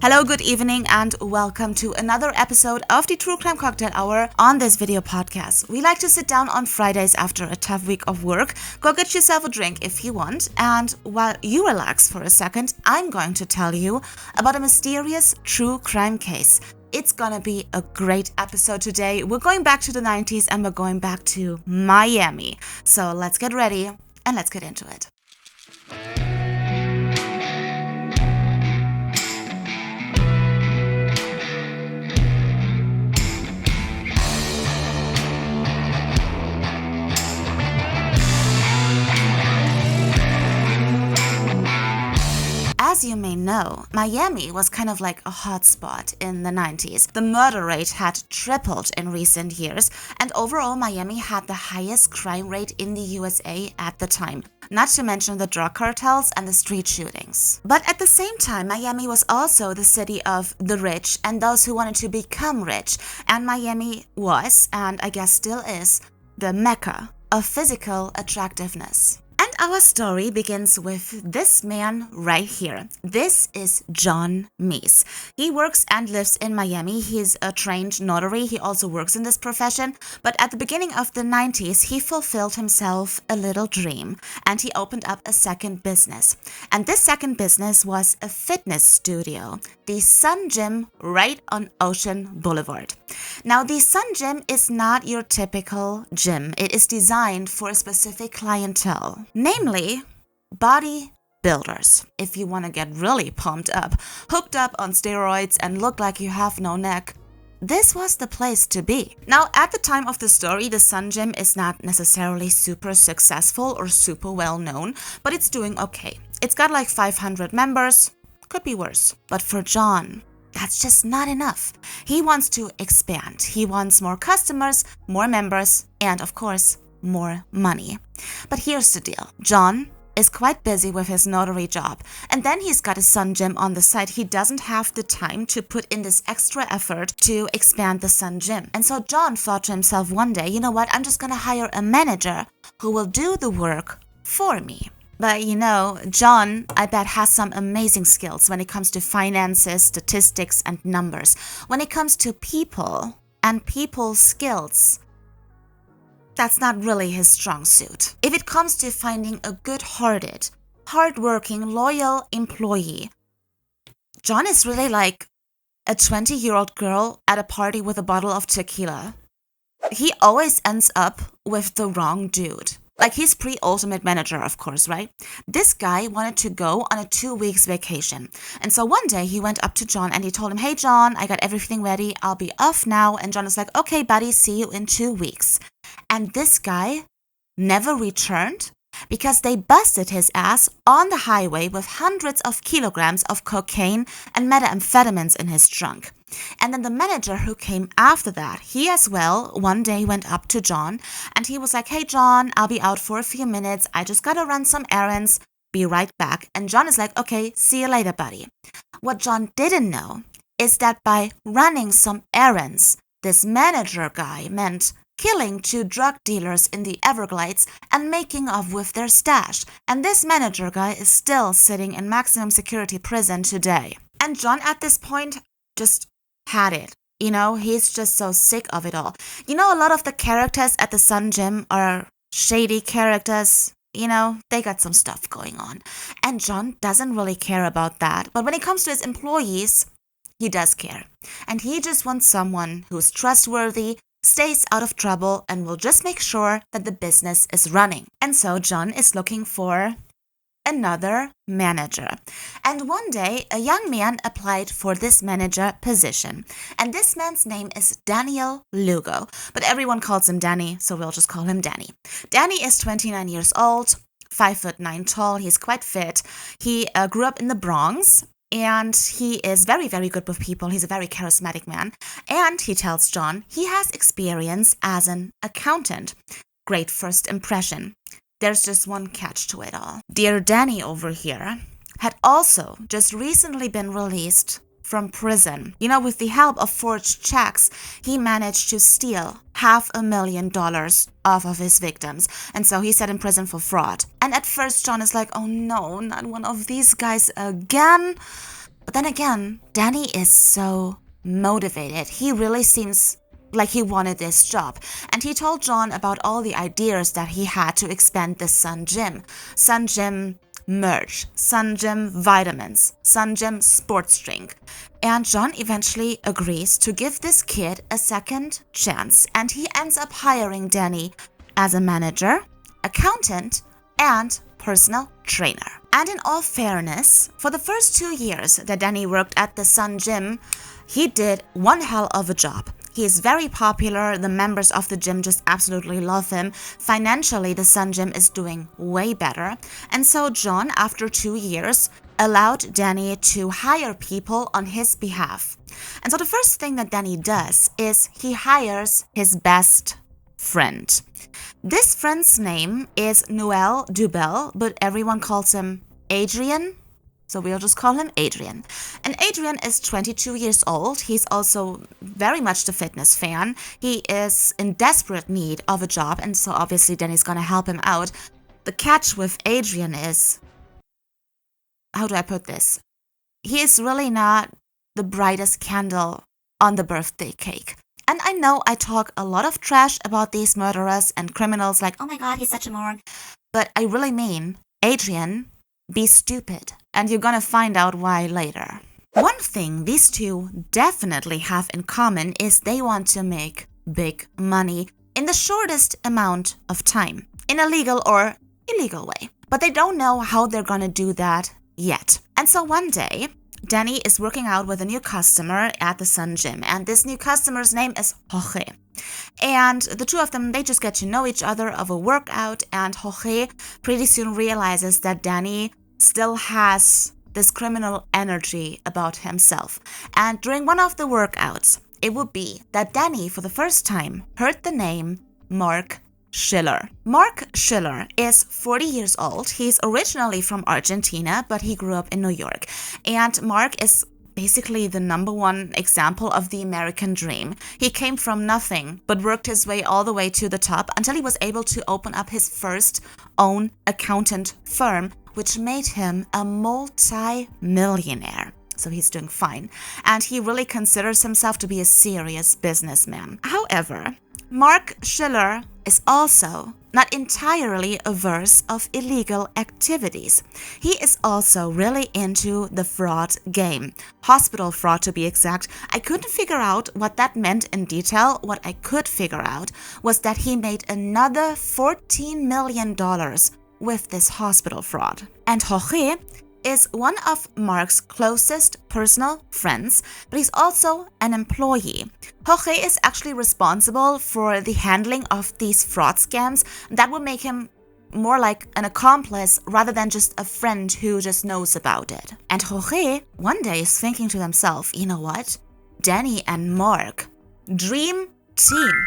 Hello, good evening, and welcome to another episode of the True Crime Cocktail Hour on this video podcast. We like to sit down on Fridays after a tough week of work, go get yourself a drink if you want, and while you relax for a second, I'm going to tell you about a mysterious true crime case. It's gonna be a great episode today. We're going back to the 90s and we're going back to Miami. So let's get ready and let's get into it. As you may know, Miami was kind of like a hotspot in the 90s. The murder rate had tripled in recent years, and overall Miami had the highest crime rate in the USA at the time. Not to mention the drug cartels and the street shootings. But at the same time, Miami was also the city of the rich and those who wanted to become rich. And Miami was, and I guess still is, the mecca of physical attractiveness. And our story begins with this man right here. This is John Meese. He works and lives in Miami. He's a trained notary. He also works in this profession. But at the beginning of the 90s, he fulfilled himself a little dream and he opened up a second business. And this second business was a fitness studio, the Sun Gym right on Ocean Boulevard. Now, the Sun Gym is not your typical gym. It is designed for a specific clientele. Namely, bodybuilders. If you want to get really pumped up, hooked up on steroids and look like you have no neck, this was the place to be. Now, at the time of the story, the Sun Gym is not necessarily super successful or super well known, but it's doing okay. It's got like 500 members, could be worse. But for John, that's just not enough. He wants to expand. He wants more customers, more members, and of course, more money. But here's the deal. John is quite busy with his notary job, and then he's got a Sun Gym on the side. He doesn't have the time to put in this extra effort to expand the Sun Gym. And so John thought to himself one day, you know what, I'm just gonna hire a manager who will do the work for me. But you know, John, I bet, has some amazing skills when it comes to finances, statistics, and numbers. When it comes to people and people's skills, that's not really his strong suit. If it comes to finding a good-hearted, hard-working, loyal employee, John is really like a 20-year-old girl at a party with a bottle of tequila. He always ends up with the wrong dude. Like, he's pre-ultimate manager, of course, right? This guy wanted to go on a 2 weeks vacation. And so one day he went up to John and he told him, hey, John, I got everything ready. I'll be off now. And John is like, okay, buddy, see you in 2 weeks. And this guy never returned because they busted his ass on the highway with hundreds of kilograms of cocaine and methamphetamines in his trunk. And then the manager who came after that, he as well one day went up to John and he was like, hey, John, I'll be out for a few minutes. I just gotta run some errands. Be right back. And John is like, okay, see you later, buddy. What John didn't know is that by running some errands, this manager guy meant killing 2 drug dealers in the Everglades and making off with their stash. And this manager guy is still sitting in maximum security prison today. And John at this point just had it. You know, he's just so sick of it all. You know, a lot of the characters at the Sun Gym are shady characters. You know, they got some stuff going on. And John doesn't really care about that. But when it comes to his employees, he does care. And he just wants someone who's trustworthy, stays out of trouble, and will just make sure that the business is running. And so John is looking for another manager. And one day, a young man applied for this manager position. And this man's name is Daniel Lugo. But everyone calls him Danny, so we'll just call him Danny. Danny is 29 years old, 5'9" tall. He's quite fit. He grew up in the Bronx. And he is very, very good with people. He's a very charismatic man. And he tells John he has experience as an accountant. Great first impression. There's just one catch to it all. Dear Danny over here had also just recently been released from prison. You know, with the help of forged checks, he managed to steal $500,000 off of his victims. And so he's set in prison for fraud. And at first, John is like, oh no, not one of these guys again. But then again, Danny is so motivated. He really seems like he wanted this job. And he told John about all the ideas that he had to expand the Sun Gym. Sun Gym merch, Sun Gym vitamins, Sun Gym sports drink. And John eventually agrees to give this kid a second chance. And he ends up hiring Danny as a manager, accountant, and personal trainer. And in all fairness, for the first 2 years that Danny worked at the Sun Gym, he did one hell of a job. He is very popular, the members of the gym just absolutely love him. Financially, the Sun Gym is doing way better. And so John, after 2 years, allowed Danny to hire people on his behalf. And so the first thing that Danny does is he hires his best friend. This friend's name is Noel Dubel, but everyone calls him Adrian. So we'll just call him Adrian. And Adrian is 22 years old. He's also very much the fitness fan. He is in desperate need of a job, and so obviously Danny's gonna help him out. The catch with Adrian is, how do I put this? He is really not the brightest candle on the birthday cake. And I know I talk a lot of trash about these murderers and criminals, like, oh my god, he's such a moron. But I really mean, Adrian, be stupid, and you're gonna find out why later. One thing these two definitely have in common is they want to make big money in the shortest amount of time, in a legal or illegal way. But they don't know how they're gonna do that yet. And so one day, Danny is working out with a new customer at the Sun Gym, and this new customer's name is Jorge. And the two of them, they just get to know each other of a workout, and Jorge pretty soon realizes that Danny still has this criminal energy about himself. And during one of the workouts, it would be that Danny, for the first time, heard the name Mark Schiller. Mark Schiller is 40 years old. He's originally from Argentina, but he grew up in New York. And Mark is basically the #1 example of the American dream. He came from nothing, but worked his way all the way to the top until he was able to open up his first own accountant firm, which made him a multi-millionaire. So he's doing fine. And he really considers himself to be a serious businessman. However, Mark Schiller is also not entirely averse of illegal activities. He is also really into the fraud game. Hospital fraud, to be exact. I couldn't figure out what that meant in detail. What I could figure out was that he made another $14 million with this hospital fraud. And Jorge is one of Mark's closest personal friends, but he's also an employee. Jorge is actually responsible for the handling of these fraud scams. That would make him more like an accomplice rather than just a friend who just knows about it. And Jorge one day is thinking to himself, you know what? Danny and Mark, dream team.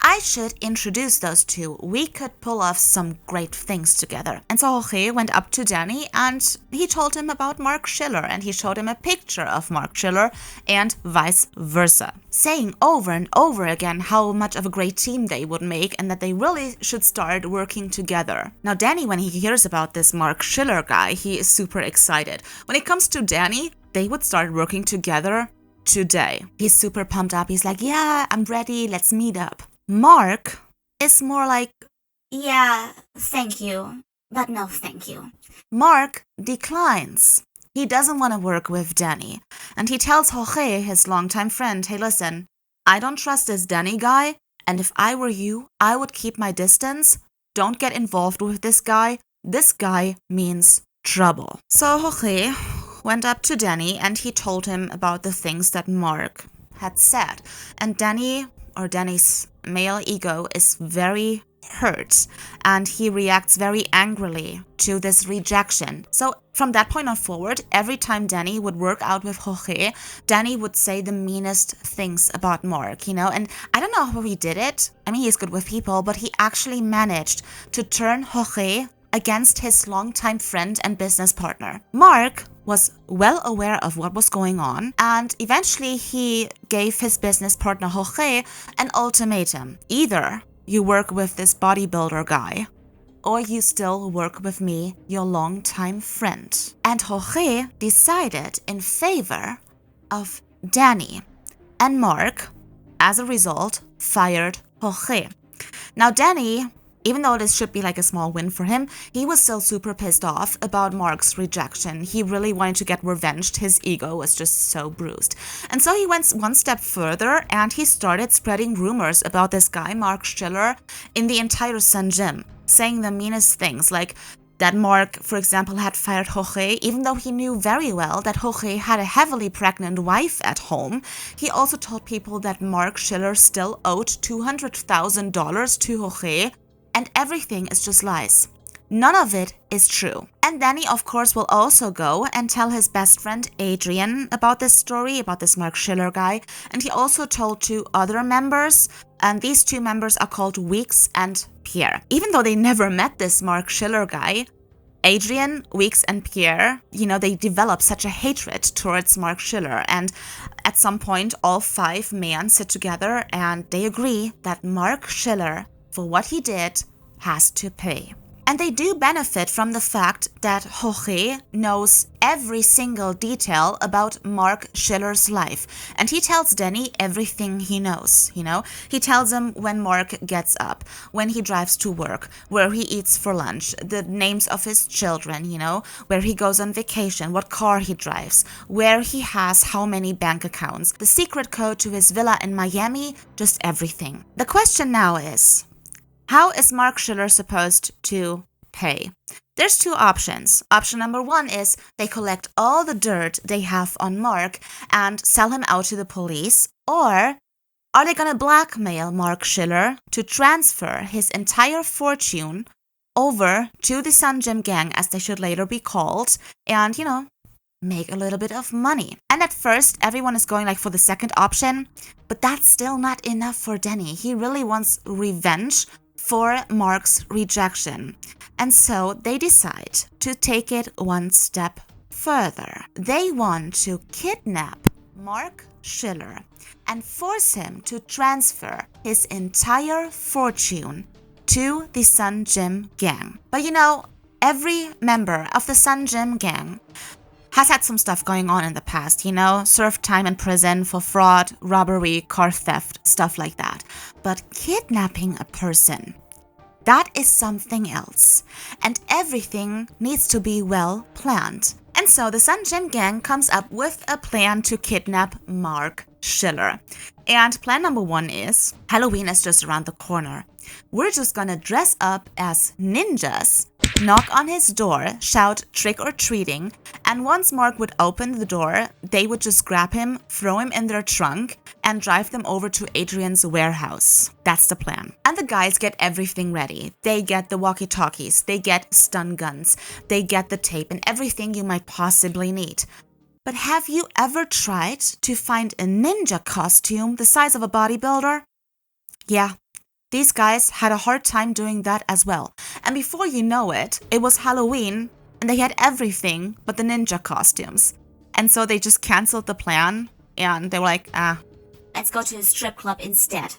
I should introduce those two. We could pull off some great things together. And so Jorge went up to Danny and he told him about Mark Schiller, and he showed him a picture of Mark Schiller and vice versa, saying over and over again how much of a great team they would make and that they really should start working together. Now Danny, when he hears about this Mark Schiller guy, he is super excited. When it comes to Danny, they would start working together today. He's super pumped up. He's like, yeah, I'm ready. Let's meet up. Mark is more like, yeah, thank you, but no thank you. Mark declines. He doesn't want to work with Danny. And he tells Jorge, his longtime friend, hey, listen, I don't trust this Danny guy, and if I were you, I would keep my distance. Don't get involved with this guy. This guy means trouble. So Jorge went up to Danny and he told him about the things that Mark had said. And Danny's male ego is very hurt, and he reacts very angrily to this rejection. So from that point on forward, every time Danny would work out with Jorge, Danny would say the meanest things about Mark, you know? And I don't know how he did it. I mean, he's good with people, but he actually managed to turn Jorge against his longtime friend and business partner. Mark was well aware of what was going on, and eventually he gave his business partner Jorge an ultimatum. Either you work with this bodybuilder guy, or you still work with me, your longtime friend. And Jorge decided in favor of Danny. And Mark, as a result, fired Jorge. Now Danny, even though this should be like a small win for him, he was still super pissed off about Mark's rejection. He really wanted to get revenge. His ego was just so bruised. And so he went one step further and he started spreading rumors about this guy, Mark Schiller, in the entire Sun Gym, saying the meanest things, like that Mark, for example, had fired Jorge, even though he knew very well that Jorge had a heavily pregnant wife at home. He also told people that Mark Schiller still owed $200,000 to Jorge, and everything is just lies. None of it is true. And Danny, of course, will also go and tell his best friend Adrian about this story, about this Mark Schiller guy. And he also told 2 other members, and these 2 members are called Weeks and Pierre. Even though they never met this Mark Schiller guy, Adrian, Weeks, and Pierre, they develop such a hatred towards Mark Schiller. And at some point, all 5 men sit together and they agree that Mark Schiller, for what he did, has to pay. And they do benefit from the fact that Jorge knows every single detail about Mark Schiller's life. And he tells Danny everything he knows, He tells him when Mark gets up, when he drives to work, where he eats for lunch, the names of his children, where he goes on vacation, what car he drives, where he has how many bank accounts, the secret code to his villa in Miami, just everything. The question now is, how is Mark Schiller supposed to pay? There's 2 options. Option number 1 is they collect all the dirt they have on Mark and sell him out to the police. Or are they gonna blackmail Mark Schiller to transfer his entire fortune over to the Sun Gym gang, as they should later be called, and, make a little bit of money? And at first, everyone is going for the second option, but that's still not enough for Danny. He really wants revenge for Mark's rejection. And so they decide to take it one step further. They want to kidnap Mark Schiller and force him to transfer his entire fortune to the Sun Gym gang. But every member of the Sun Gym gang has had some stuff going on in the past, served time in prison for fraud, robbery, car theft, stuff like that. But kidnapping a person, that is something else. And everything needs to be well planned. And so the Sun Gym gang comes up with a plan to kidnap Mark Schiller. And plan number 1 is, Halloween is just around the corner. We're just gonna dress up as ninjas, knock on his door, shout trick or treating, and once Mark would open the door, they would just grab him, throw him in their trunk, and drive them over to Adrian's warehouse. That's the plan. And the guys get everything ready. They get the walkie-talkies, they get stun guns, they get the tape, and everything you might possibly need. But have you ever tried to find a ninja costume the size of a bodybuilder? Yeah. These guys had a hard time doing that as well. And before you know it, it was Halloween and they had everything but the ninja costumes. And so they just canceled the plan and they were like, let's go to a strip club instead.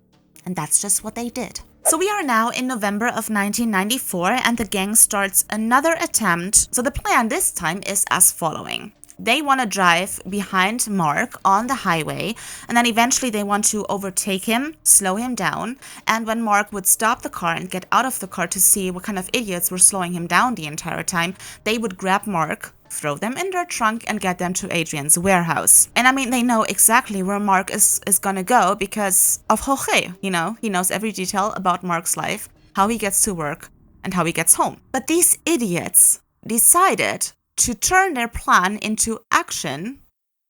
And that's just what they did. So we are now in November of 1994 and the gang starts another attempt. So the plan this time is as following. They want to drive behind Mark on the highway, and then eventually they want to overtake him, slow him down, and when Mark would stop the car and get out of the car to see what kind of idiots were slowing him down the entire time, they would grab Mark, throw them in their trunk, and get them to Adrian's warehouse. And they know exactly where Mark is gonna go because of Jorge, He knows every detail about Mark's life, how he gets to work, and how he gets home. But these idiots decided to turn their plan into action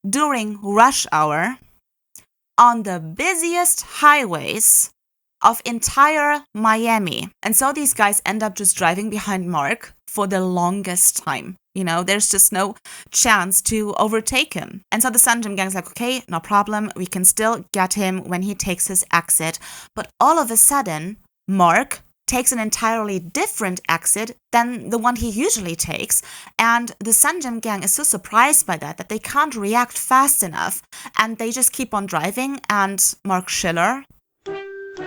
during rush hour on the busiest highways of entire Miami. And so these guys end up just driving behind Mark for the longest time. There's just no chance to overtake him. And so the Sun Gym gang's like, okay, no problem. We can still get him when he takes his exit. But all of a sudden, Mark takes an entirely different exit than the one he usually takes. And the Sun Gym gang is so surprised by that they can't react fast enough. And they just keep on driving and Mark Schiller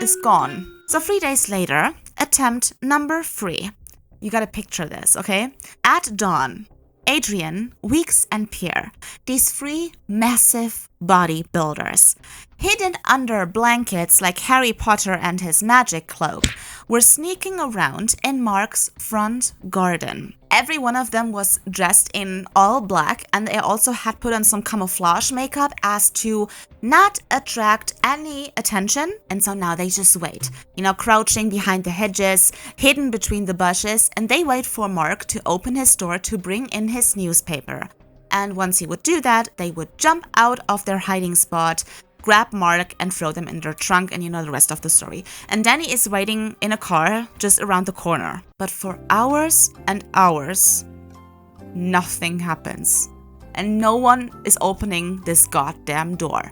is gone. So 3 days later, attempt number 3. you gotta picture this, okay? At dawn, Adrian, Weeks, and Pierre, these 3 massive bodybuilders, hidden under blankets like Harry Potter and his magic cloak, were sneaking around in Mark's front garden. Every one of them was dressed in all black, and they also had put on some camouflage makeup as to not attract any attention. And so now they just wait, crouching behind the hedges, hidden between the bushes, and they wait for Mark to open his door to bring in his newspaper. And once he would do that, they would jump out of their hiding spot, grab Mark, and throw them in their trunk, and you know the rest of the story. And Danny is waiting in a car just around the corner. But for hours and hours, nothing happens. And no one is opening this goddamn door.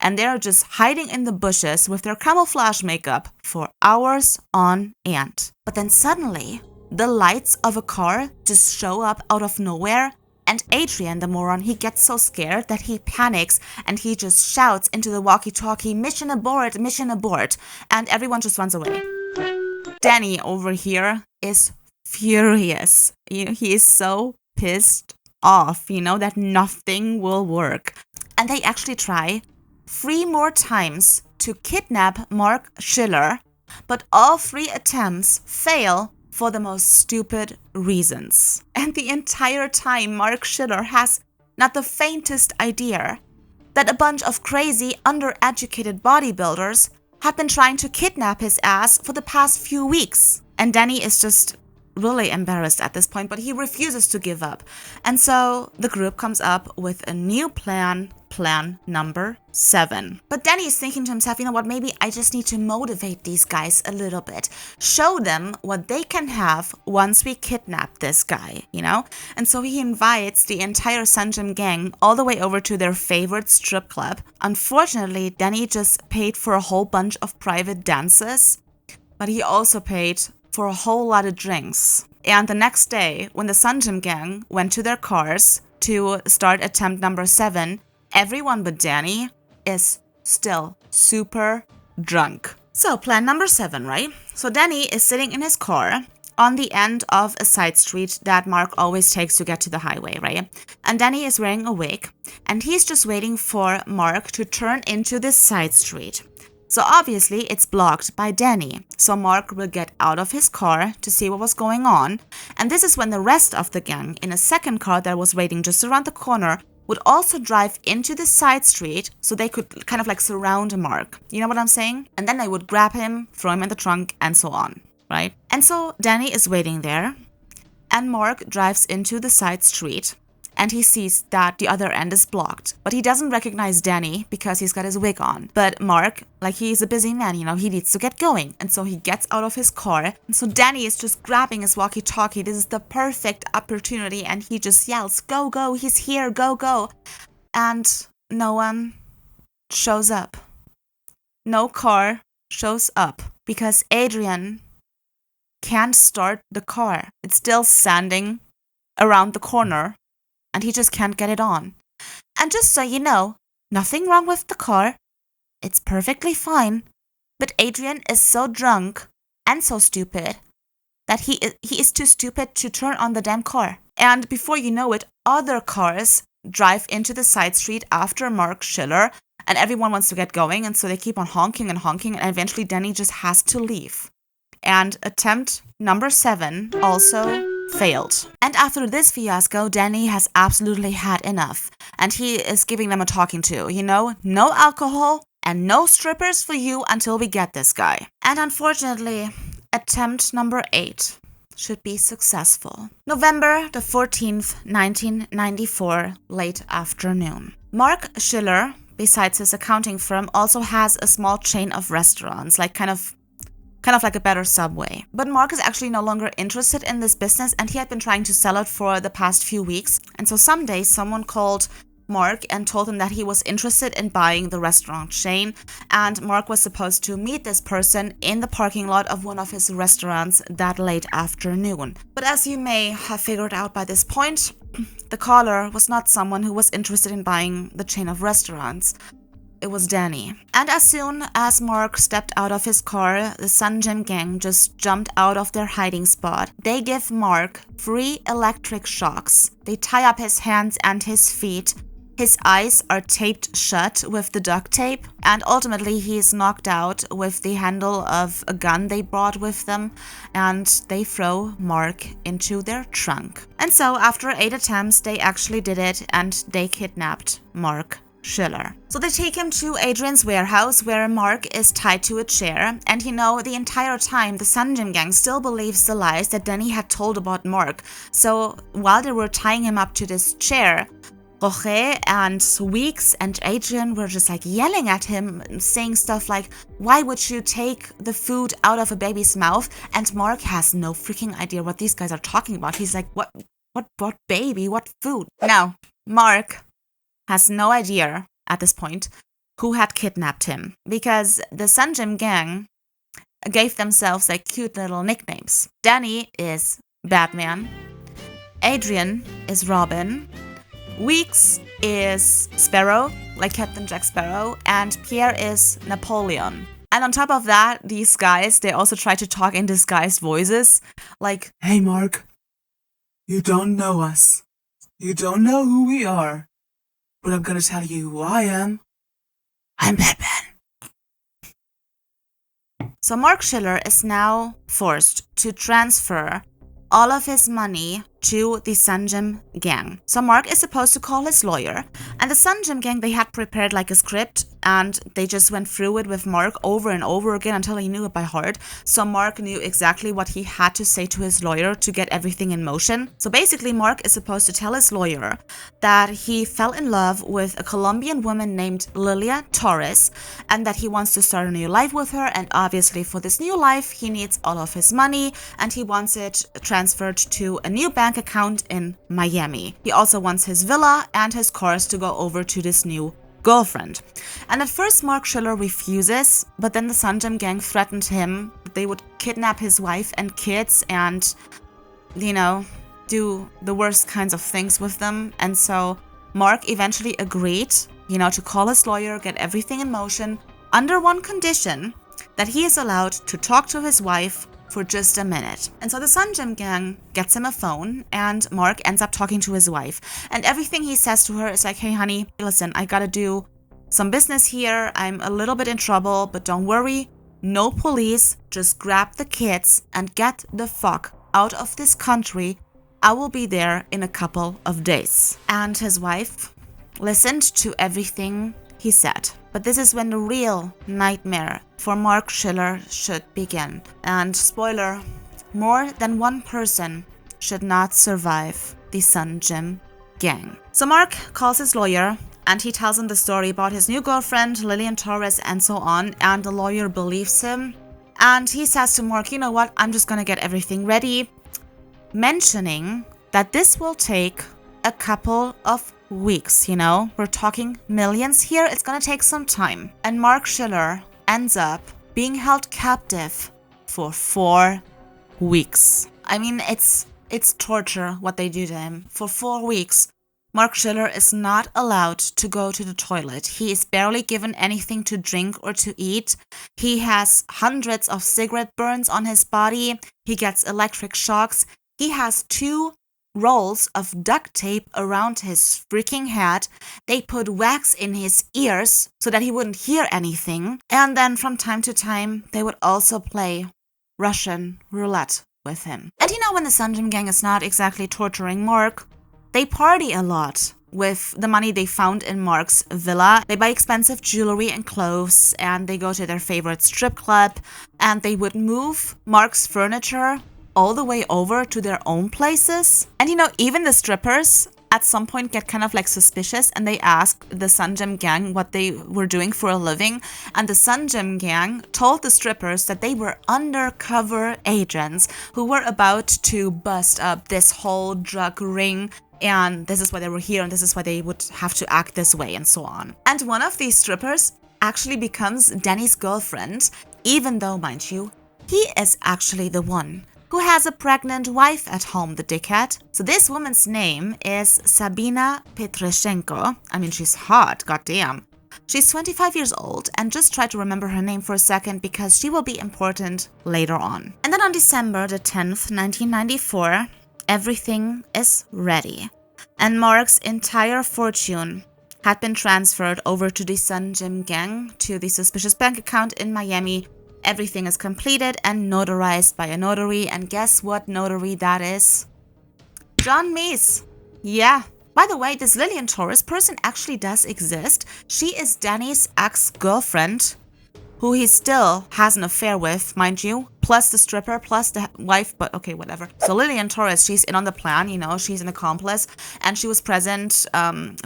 And they're just hiding in the bushes with their camouflage makeup for hours on end. But then suddenly, the lights of a car just show up out of nowhere. And Adrian, the moron, he gets so scared that he panics and he just shouts into the walkie-talkie, "Mission abort, mission abort." And everyone just runs away. Danny over here is furious. He is so pissed off, that nothing will work. And they actually try 3 more times to kidnap Mark Schiller, but all 3 attempts fail for the most stupid reasons. And the entire time, Mark Schiller has not the faintest idea that a bunch of crazy, undereducated bodybuilders had been trying to kidnap his ass for the past few weeks. And Danny is just really embarrassed at this point, but he refuses to give up. And so the group comes up with a new plan number 7. But Danny is thinking to himself, you know what, maybe I just need to motivate these guys a little bit. Show them what they can have once we kidnap this guy, And so he invites the entire Sun Gym gang all the way over to their favorite strip club. Unfortunately, Danny just paid for a whole bunch of private dances, but he also paid for a whole lot of drinks. And the next day, when the Sun Gym gang went to their cars to start attempt number 7, everyone but Danny is still super drunk. So plan number 7, right? So Danny is sitting in his car on the end of a side street that Mark always takes to get to the highway, right? And Danny is wearing a wig, and he's just waiting for Mark to turn into this side street. So obviously it's blocked by Danny. So Mark will get out of his car to see what was going on. And this is when the rest of the gang in a second car that was waiting just around the corner would also drive into the side street so they could kind of like surround Mark. You know what I'm saying? And then they would grab him, throw him in the trunk, and so on, right? And so Danny is waiting there, and Mark drives into the side street, and he sees that the other end is blocked. But he doesn't recognize Danny because he's got his wig on. But Mark, like he's a busy man, he needs to get going. And so he gets out of his car. And so Danny is just grabbing his walkie-talkie. This is the perfect opportunity. And he just yells, "Go, go, he's here, go, go." And no one shows up. No car shows up because Adrian can't start the car. It's still standing around the corner. And he just can't get it on. And just so you know, nothing wrong with the car. It's perfectly fine. But Adrian is so drunk and so stupid that he is too stupid to turn on the damn car. And before you know it, other cars drive into the side street after Mark Schiller, and everyone wants to get going, and so they keep on honking, and eventually Danny just has to leave. And attempt number 7 also failed. And after this fiasco, Danny has absolutely had enough. And he is giving them a talking to, no alcohol and no strippers for you until we get this guy. And unfortunately, attempt number 8 should be successful. November the 14th, 1994, late afternoon. Mark Schiller, besides his accounting firm, also has a small chain of restaurants, like kind of like a better Subway. But Mark is actually no longer interested in this business, and he had been trying to sell it for the past few weeks. And so someday someone called Mark and told him that he was interested in buying the restaurant chain, and Mark was supposed to meet this person in the parking lot of one of his restaurants that late afternoon. But as you may have figured out by this point, the caller was not someone who was interested in buying the chain of restaurants. it was Danny. And as soon as Mark stepped out of his car, the Sun Gym gang just jumped out of their hiding spot. They give Mark 3 electric shocks. They tie up his hands and his feet. His eyes are taped shut with the duct tape, and ultimately he is knocked out with the handle of a gun they brought with them, and they throw Mark into their trunk. And so after 8 attempts, they actually did it, and they kidnapped Mark Schiller. So they take him to Adrian's warehouse where Mark is tied to a chair, and the entire time the Sun Gym gang still believes the lies that Danny had told about Mark. So while they were tying him up to this chair, Roger and Weeks and Adrian were just like yelling at him, saying stuff like, why would you take the food out of a baby's mouth? And Mark has no freaking idea what these guys are talking about. He's like, what baby, what food? Now, Mark has no idea at this point who had kidnapped him, because the Sun Gym gang gave themselves like cute little nicknames. Danny is Batman, Adrian is Robin, Weeks is Sparrow, like Captain Jack Sparrow, and Pierre is Napoleon. And on top of that, these guys, they also try to talk in disguised voices, like, hey Mark, you don't know us. You don't know who we are. But I'm gonna tell you who I am. I'm Batman. So Mark Schiller is now forced to transfer all of his money to the Sun Gym gang. So Mark is supposed to call his lawyer, and the Sun Gym gang, they had prepared like a script, and they just went through it with Mark over and over again until he knew it by heart. So Mark knew exactly what he had to say to his lawyer to get everything in motion. So basically, Mark is supposed to tell his lawyer that he fell in love with a Colombian woman named Lilia Torres, and that he wants to start a new life with her, and obviously for this new life, he needs all of his money, and he wants it transferred to a new bank account in Miami. He also wants his villa and his cars to go over to this new girlfriend. And at first Mark Schiller refuses, but then the Sun Gym gang threatened him that they would kidnap his wife and kids and, do the worst kinds of things with them. And so Mark eventually agreed, to call his lawyer, get everything in motion, under one condition, that he is allowed to talk to his wife for just a minute. And so the Sun Gym gang gets him a phone, and Mark ends up talking to his wife. And everything he says to her is like, hey honey, listen, I gotta do some business here. I'm a little bit in trouble, but don't worry. No police. Just grab the kids and get the fuck out of this country. I will be there in a couple of days. And his wife listened to everything he said. But this is when the real nightmare for Mark Schiller should begin. And spoiler, more than one person should not survive the Sun Gym gang. So Mark calls his lawyer, and he tells him the story about his new girlfriend, Lillian Torres, and so on, and the lawyer believes him. And he says to Mark, you know what, I'm just gonna get everything ready, mentioning that this will take a couple of weeks, We're talking millions here. It's gonna take some time. And Mark Schiller ends up being held captive for 4 weeks. I mean, it's torture what they do to him. For 4 weeks, Mark Schiller is not allowed to go to the toilet. He is barely given anything to drink or to eat. He has hundreds of cigarette burns on his body. He gets electric shocks. He has 2 rolls of duct tape around his freaking head. They put wax in his ears so that he wouldn't hear anything. And then from time to time, they would also play Russian roulette with him. And when the Sun Gym gang is not exactly torturing Mark, they party a lot with the money they found in Mark's villa. They buy expensive jewelry and clothes, and they go to their favorite strip club, and they would move Mark's furniture all the way over to their own places. And even the strippers at some point get kind of like suspicious, and they ask the Sun Gym gang what they were doing for a living. And the Sun Gym gang told the strippers that they were undercover agents who were about to bust up this whole drug ring, and this is why they were here, and this is why they would have to act this way, and so on. And one of these strippers actually becomes Danny's girlfriend, even though, mind you, he is actually the one who has a pregnant wife at home, the dickhead. So this woman's name is Sabina Petreshenko. I mean, she's hot, goddamn. She's 25 years old, and just try to remember her name for a second because she will be important later on. And then on December the 10th, 1994, everything is ready. And Mark's entire fortune had been transferred over to the Sun Gym gang to the suspicious bank account in Miami. Everything is completed and notarized by a notary, and guess what notary that is? John Meese. Yeah. By the way, this Lillian Torres person actually does exist. She is Danny's ex-girlfriend, who he still has an affair with, mind you, plus the stripper, plus the wife, but okay, whatever. So Lillian Torres, she's in on the plan, you know, she's an accomplice, and she was present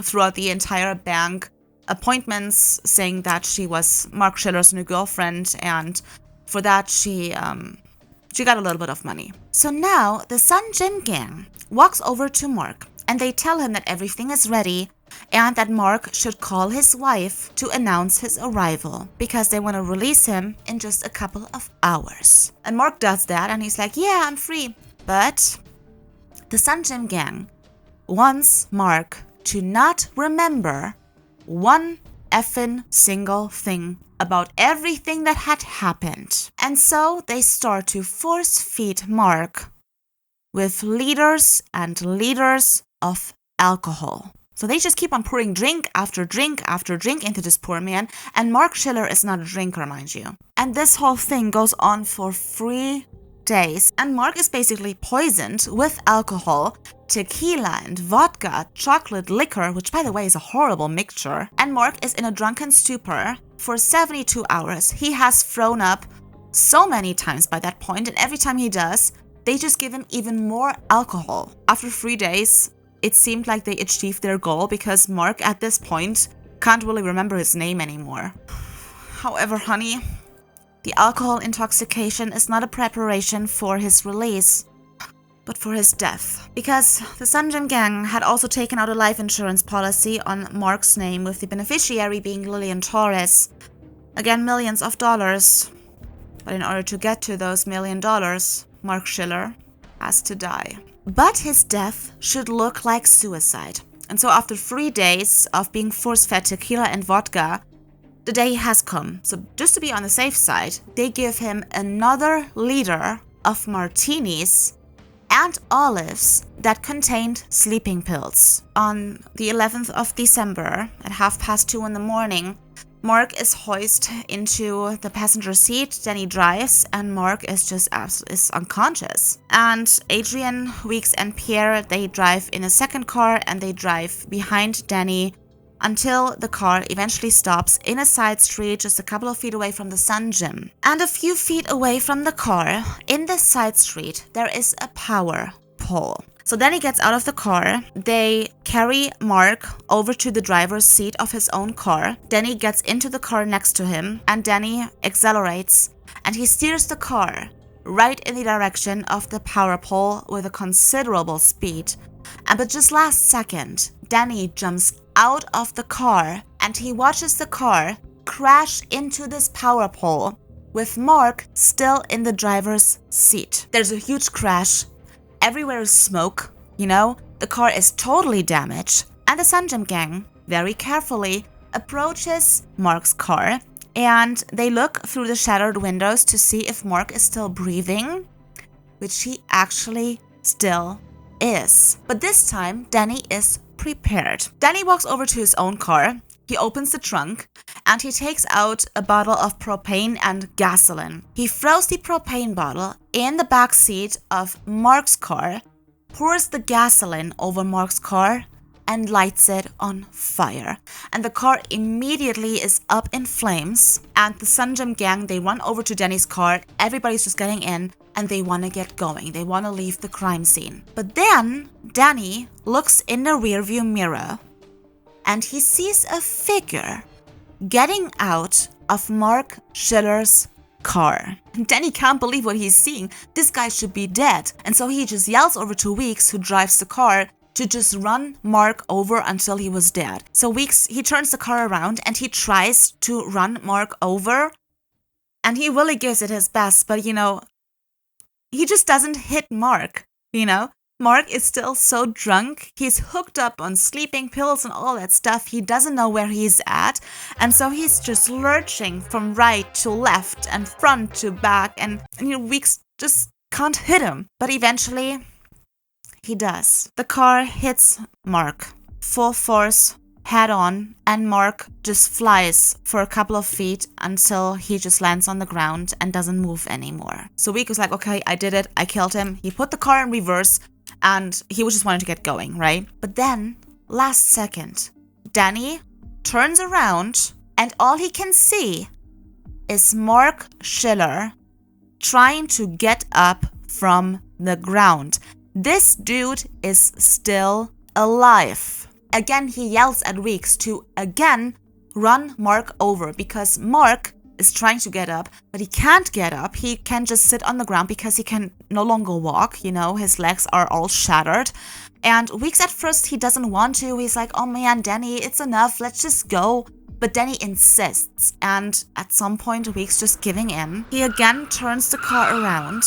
throughout the entire bank appointments, saying that she was Mark Schiller's new girlfriend, and for that she got a little bit of money. So now the Sun Gym gang walks over to Mark, and they tell him that everything is ready and that Mark should call his wife to announce his arrival because they want to release him in just a couple of hours. And Mark does that, and he's like, yeah, I'm free. But the Sun Gym gang wants Mark to not remember one effing single thing about everything that had happened. And so they start to force feed Mark with liters and liters of alcohol. So they just keep on pouring drink after drink after drink into this poor man, and Mark Schiller is not a drinker, mind you. And this whole thing goes on for 3 days, and Mark is basically poisoned with alcohol, tequila and vodka, chocolate liquor, which by the way is a horrible mixture, and Mark is in a drunken stupor for 72 hours. He has thrown up so many times by that point, and every time he does, they just give him even more alcohol. After 3 days, it seemed like they achieved their goal because Mark at this point can't really remember his name anymore. However, honey, the alcohol intoxication is not a preparation for his release, but for his death. Because the Sun Gym gang had also taken out a life insurance policy on Mark's name, with the beneficiary being Lillian Torres. Again, millions of dollars. But in order to get to those $1 million, Mark Schiller has to die. But his death should look like suicide. And so after 3 days of being force-fed tequila and vodka, the day has come. So just to be on the safe side, they give him another liter of martinis and olives that contained sleeping pills. On the 11th of December at 2:30 in the morning, Mark is hoisted into the passenger seat, Danny drives, and Mark is unconscious. And Adrian, Weeks, and Pierre, they drive in a second car, and they drive behind Danny until the car eventually stops in a side street just a couple of feet away from the Sun Gym. And a few feet away from the car, in the side street, there is a power pole. So Danny gets out of the car, they carry Mark over to the driver's seat of his own car. Danny gets into the car next to him, and Danny accelerates, and he steers the car right in the direction of the power pole with a considerable speed. But just last second, Danny jumps out of the car, and he watches the car crash into this power pole with Mark still in the driver's seat. There's a huge crash. Everywhere is smoke, you know, the car is totally damaged, and the Sun Gym gang very carefully approaches Mark's car, and they look through the shattered windows to see if Mark is still breathing, which he actually still is. But this time, Danny is prepared. Danny walks over to his own car, he opens the trunk, and he takes out a bottle of propane and gasoline. He throws the propane bottle in the back seat of Mark's car, pours the gasoline over Mark's car, and lights it on fire. And the car immediately is up in flames, and the Sun Gym gang, they run over to Danny's car. Everybody's just getting in, and they want to get going. They want to leave the crime scene. But then Danny looks in the rearview mirror, and he sees a figure getting out of Mark Schiller's car. Danny can't believe what he's seeing. This guy should be dead. And so he just yells over to Weeks, who drives the car, to just run Mark over until he was dead. So Weeks, he turns the car around and he tries to run Mark over. And he really gives it his best, but you know, he just doesn't hit Mark, you know? Mark is still so drunk. He's hooked up on sleeping pills and all that stuff. He doesn't know where he's at. And so he's just lurching from right to left and front to back. And Weeks just can't hit him. But eventually, he does. The car hits Mark full force, head on, and Mark just flies for a couple of feet until he just lands on the ground and doesn't move anymore. So Week was like, okay, I did it. I killed him. He put the car in reverse and he was just wanting to get going, right? But then, last second, Danny turns around and all he can see is Mark Schiller trying to get up from the ground. This dude is still alive. Again, he yells at Weeks to again run Mark over because Mark is trying to get up, but he can't get up. He can just sit on the ground because he can no longer walk. His legs are all shattered. And Weeks at first, he doesn't want to. He's like, oh man, Danny, it's enough. Let's just go. But Danny insists. And at some point, Weeks just giving in. He again turns the car around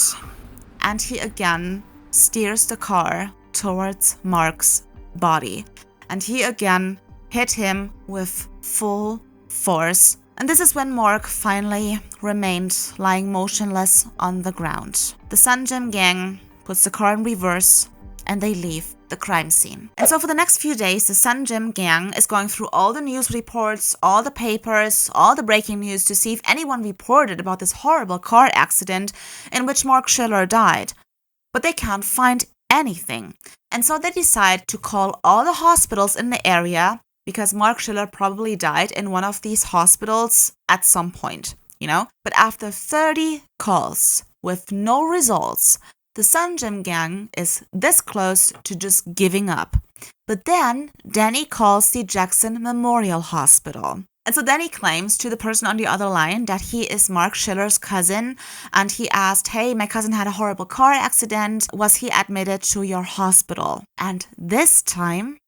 and he again steers the car towards Mark's body. And he again hit him with full force. And this is when Mark finally remained lying motionless on the ground. The Sun Gym gang puts the car in reverse and they leave the crime scene. And so for the next few days, the Sun Gym gang is going through all the news reports, all the papers, all the breaking news to see if anyone reported about this horrible car accident in which Mark Schiller died. But they can't find anything. And so they decide to call all the hospitals in the area because Mark Schiller probably died in one of these hospitals at some point, But after 30 calls with no results, the Sun Gym gang is this close to just giving up. But then Danny calls the Jackson Memorial Hospital. And so Danny claims to the person on the other line that he is Mark Schiller's cousin, and he asked, hey, my cousin had a horrible car accident. Was he admitted to your hospital? And this time,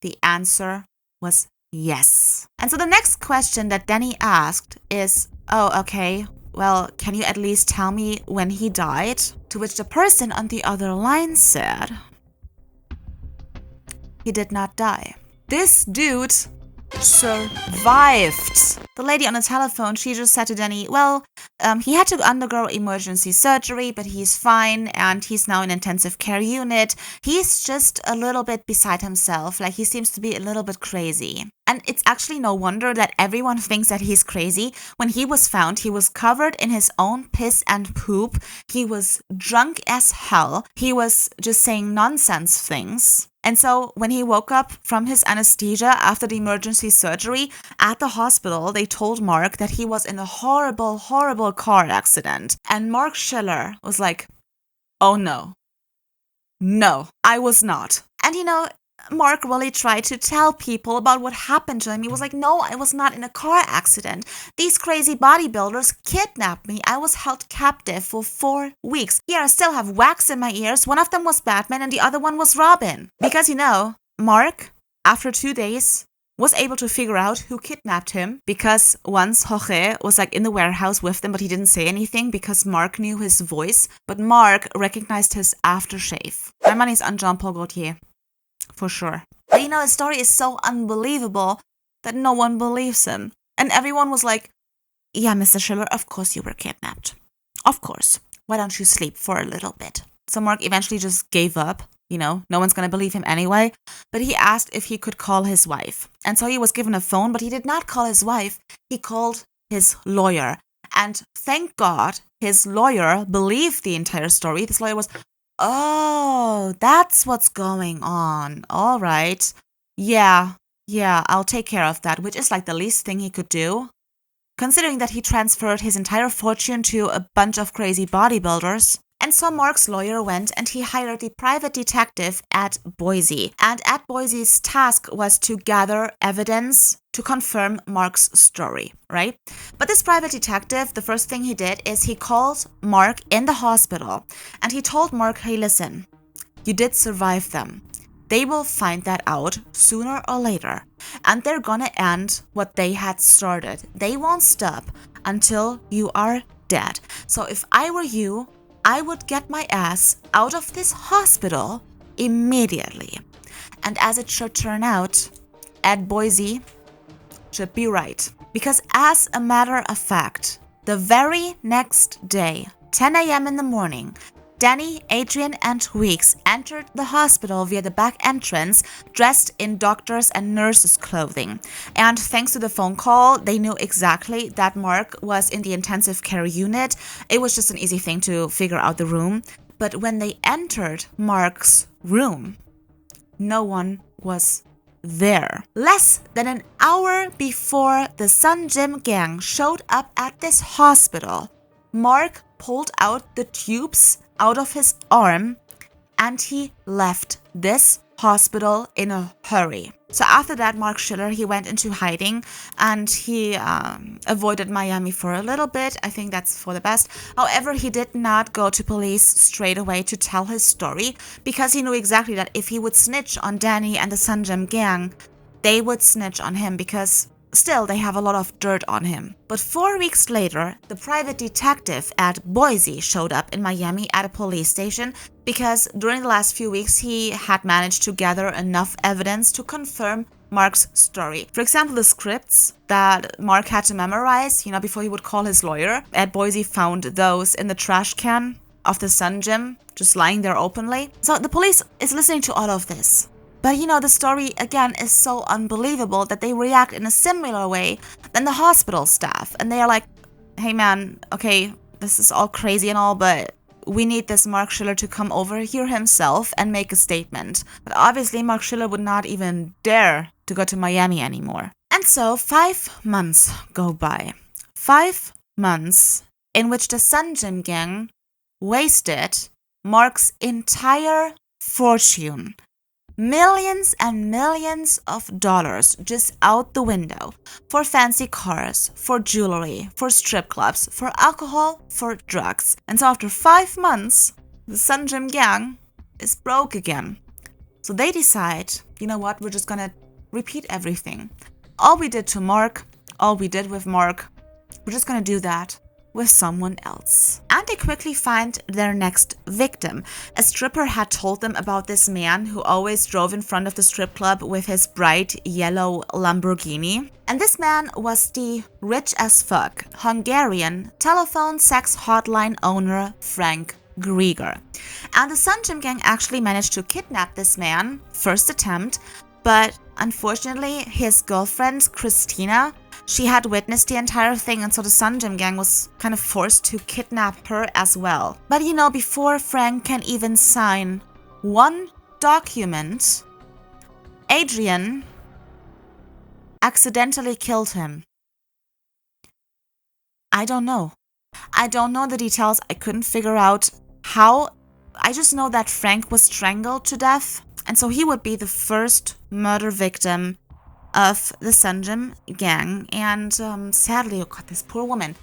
the answer was yes. And so the next question that Danny asked is, oh, okay, well, can you at least tell me when he died? To which the person on the other line said, he did not die. This dude survived. The lady on the telephone, she just said to Danny, well, he had to undergo emergency surgery, but he's fine and he's now in intensive care unit. He's just a little bit beside himself, like he seems to be a little bit crazy. And it's actually no wonder that everyone thinks that he's crazy. When he was found, he was covered in his own piss and poop. He was drunk as hell. He was just saying nonsense things. And so when he woke up from his anesthesia after the emergency surgery at the hospital, they told Mark that he was in a horrible, horrible car accident. And Mark Schiller was like, oh no, I was not. And Mark really tried to tell people about what happened to him. He was like, no, I was not in a car accident. These crazy bodybuilders kidnapped me. I was held captive for 4 weeks. Here, I still have wax in my ears. One of them was Batman and the other one was Robin. Because, Mark, after 2 days, was able to figure out who kidnapped him because once Jorge was in the warehouse with them, but he didn't say anything because Mark knew his voice. But Mark recognized his aftershave. My money's on Jean-Paul Gaultier. For sure. But the story is so unbelievable that no one believes him. And everyone was like, yeah, Mr. Schiller, of course you were kidnapped. Of course. Why don't you sleep for a little bit? So Mark eventually just gave up. No one's going to believe him anyway. But he asked if he could call his wife. And so he was given a phone, but he did not call his wife. He called his lawyer. And thank God his lawyer believed the entire story. This lawyer was, oh, that's what's going on. All right. Yeah, I'll take care of that, which is the least thing he could do, considering that he transferred his entire fortune to a bunch of crazy bodybuilders. And so Mark's lawyer went and he hired a private detective at Boise. And at Boise's task was to gather evidence to confirm Mark's story, right? But this private detective, the first thing he did is he called Mark in the hospital. And he told Mark, hey, listen, you did survive them. They will find that out sooner or later. And they're gonna end what they had started. They won't stop until you are dead. So if I were you, I would get my ass out of this hospital immediately. And as it should turn out, Ed Boise should be right. Because as a matter of fact, the very next day, 10 a.m. in the morning, Danny, Adrian, and Weeks entered the hospital via the back entrance, dressed in doctors' and nurses' clothing. And thanks to the phone call, they knew exactly that Mark was in the intensive care unit. It was just an easy thing to figure out the room. But when they entered Mark's room, no one was there. Less than an hour before the Sun Gym gang showed up at this hospital, Mark pulled out the tubes out of his arm and he left this hospital in a hurry. So after that, Mark Schiller, he went into hiding and he avoided Miami for a little bit. I think that's for the best. However, he did not go to police straight away to tell his story because he knew exactly that if he would snitch on Danny and the Sun Gym gang, they would snitch on him because still they have a lot of dirt on him. But 4 weeks later, the private detective at Boise showed up in Miami at a police station because during the last few weeks he had managed to gather enough evidence to confirm Mark's story. For example, the scripts that Mark had to memorize, before he would call his lawyer, at Boise found those in the trash can of the Sun Gym, just lying there openly. So the police is listening to all of this. But the story, again, is so unbelievable that they react in a similar way than the hospital staff. And they are like, hey man, okay, this is all crazy and all, but we need this Mark Schiller to come over here himself and make a statement. But obviously, Mark Schiller would not even dare to go to Miami anymore. And so 5 months go by. 5 months in which the Sun Gym gang wasted Mark's entire fortune. Millions and millions of dollars just out the window for fancy cars, for jewelry, for strip clubs, for alcohol, for drugs. And so after 5 months, the Sun Gym gang is broke again. So they decide, you know what, we're just gonna repeat everything. All we did to Mark, all we did with Mark, we're just gonna do that with someone else. And they quickly find their next victim. A stripper had told them about this man who always drove in front of the strip club with his bright yellow Lamborghini. And this man was the rich as fuck Hungarian telephone sex hotline owner Frank Grieger. And the Sun Gym gang actually managed to kidnap this man, first attempt, but unfortunately his girlfriend Christina, she had witnessed the entire thing, and so the Sun Gym gang was kind of forced to kidnap her as well. But before Frank can even sign one document, Adrian accidentally killed him. I don't know. I don't know the details. I couldn't figure out how. I just know that Frank was strangled to death, and so he would be the first murder victim of the Sun Gym gang. And sadly, oh god, this poor woman,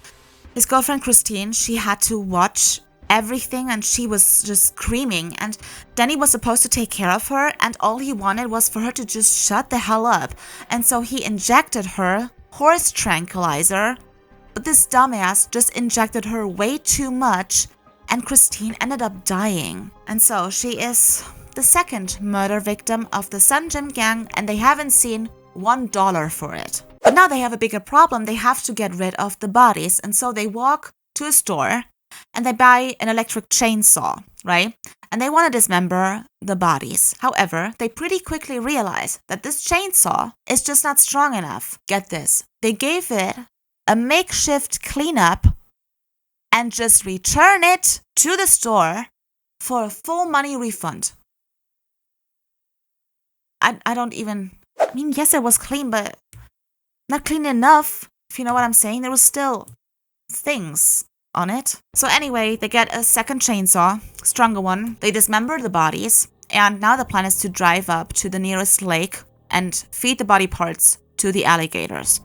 his girlfriend Christine, she had to watch everything and she was just screaming, and Danny was supposed to take care of her, and all he wanted was for her to just shut the hell up. And so he injected her horse tranquilizer, but this dumbass just injected her way too much and Christine ended up dying. And so she is the second murder victim of the Sun Gym gang, and they haven't seen $1 for it. But now they have a bigger problem. They have to get rid of the bodies, and so they walk to a store and they buy an electric chainsaw, right? And they want to dismember the bodies. However, they pretty quickly realize that this chainsaw is just not strong enough. Get this. They gave it a makeshift cleanup and just return it to the store for a full money refund. I don't even... I mean, yes, it was clean, but not clean enough, if you know what I'm saying. There was still things on it. So anyway, they get a second chainsaw, stronger one. They dismember the bodies, and now the plan is to drive up to the nearest lake and feed the body parts to the alligators.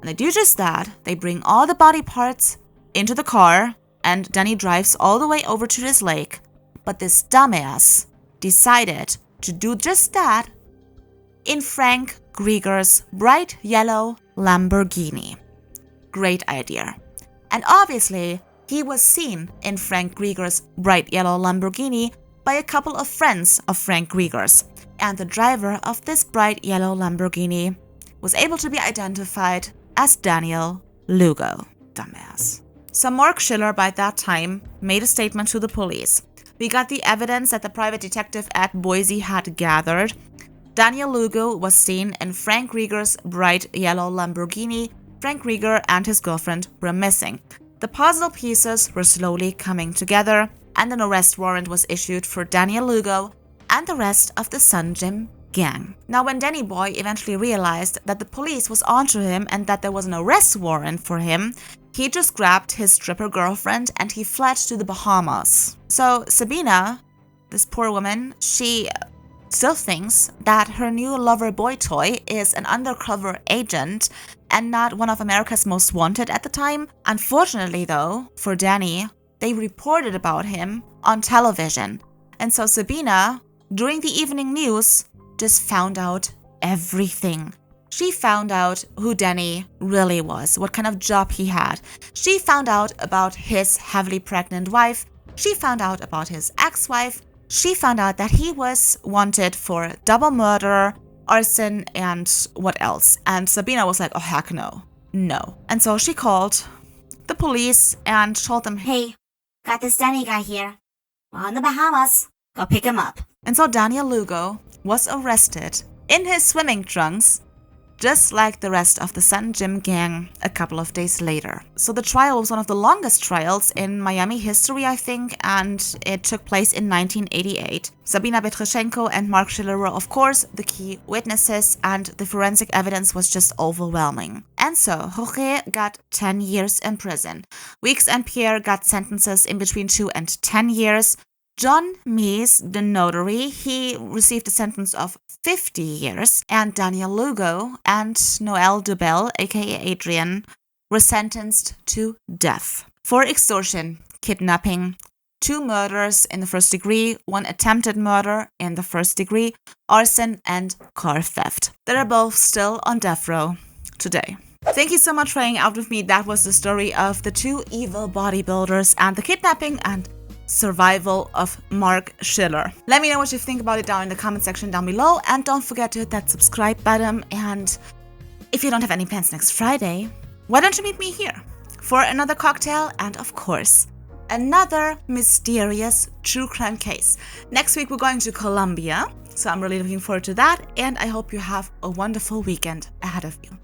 And they do just that. They bring all the body parts into the car, and Danny drives all the way over to this lake. But this dumbass decided to do just that in Frank Grieger's bright yellow Lamborghini. Great idea. And obviously, he was seen in Frank Rieger's bright yellow Lamborghini by a couple of friends of Frank Rieger's, and the driver of this bright yellow Lamborghini was able to be identified as Daniel Lugo. Dumbass. So Mark Schiller by that time made a statement to the police. We got the evidence that the private detective at Boise had gathered. Daniel Lugo was seen in Frank Rieger's bright yellow Lamborghini. Frank Rieger and his girlfriend were missing. The puzzle pieces were slowly coming together, and an arrest warrant was issued for Daniel Lugo and the rest of the Sun Gym gang. Now, when Danny Boy eventually realized that the police was onto him and that there was an arrest warrant for him, he just grabbed his stripper girlfriend and he fled to the Bahamas. So Sabina, this poor woman, she still thinks that her new lover boy toy is an undercover agent and not one of America's most wanted at the time. Unfortunately though, for Danny, they reported about him on television. And so Sabina, during the evening news, just found out everything. She found out who Danny really was, what kind of job he had. She found out about his heavily pregnant wife. She found out about his ex-wife. She found out that he was wanted for double murder, arson, and what else? And Sabina was like, oh heck no, no. And so she called the police and told them, Hey, got this Danny guy here. We're on the Bahamas. Go pick him up. And so Daniel Lugo was arrested in his swimming trunks, just like the rest of the Sun Gym gang a couple of days later. So the trial was one of the longest trials in Miami history, I think, and it took place in 1988. Sabina Petroshenko and Mark Schiller were, of course, the key witnesses, and the forensic evidence was just overwhelming. And so Jorge got 10 years in prison. Weeks and Pierre got sentences in between 2 and 10 years. John Mees, the notary, he received a sentence of 50 years, and Daniel Lugo and Noel Dubel, aka Adrian, were sentenced to death for extortion, kidnapping, 2 murders in the first degree, 1 attempted murder in the first degree, arson, and car theft. They're both still on death row today. Thank you so much for hanging out with me. That was the story of the 2 evil bodybuilders and the kidnapping and survival of Mark Schiller. Let me know what you think about it down in the comment section down below, and don't forget to hit that subscribe button. And if you don't have any plans next Friday, why don't you meet me here for another cocktail and, of course, another mysterious true crime case. Next week we're going to Colombia, so I'm really looking forward to that, and I hope you have a wonderful weekend ahead of you.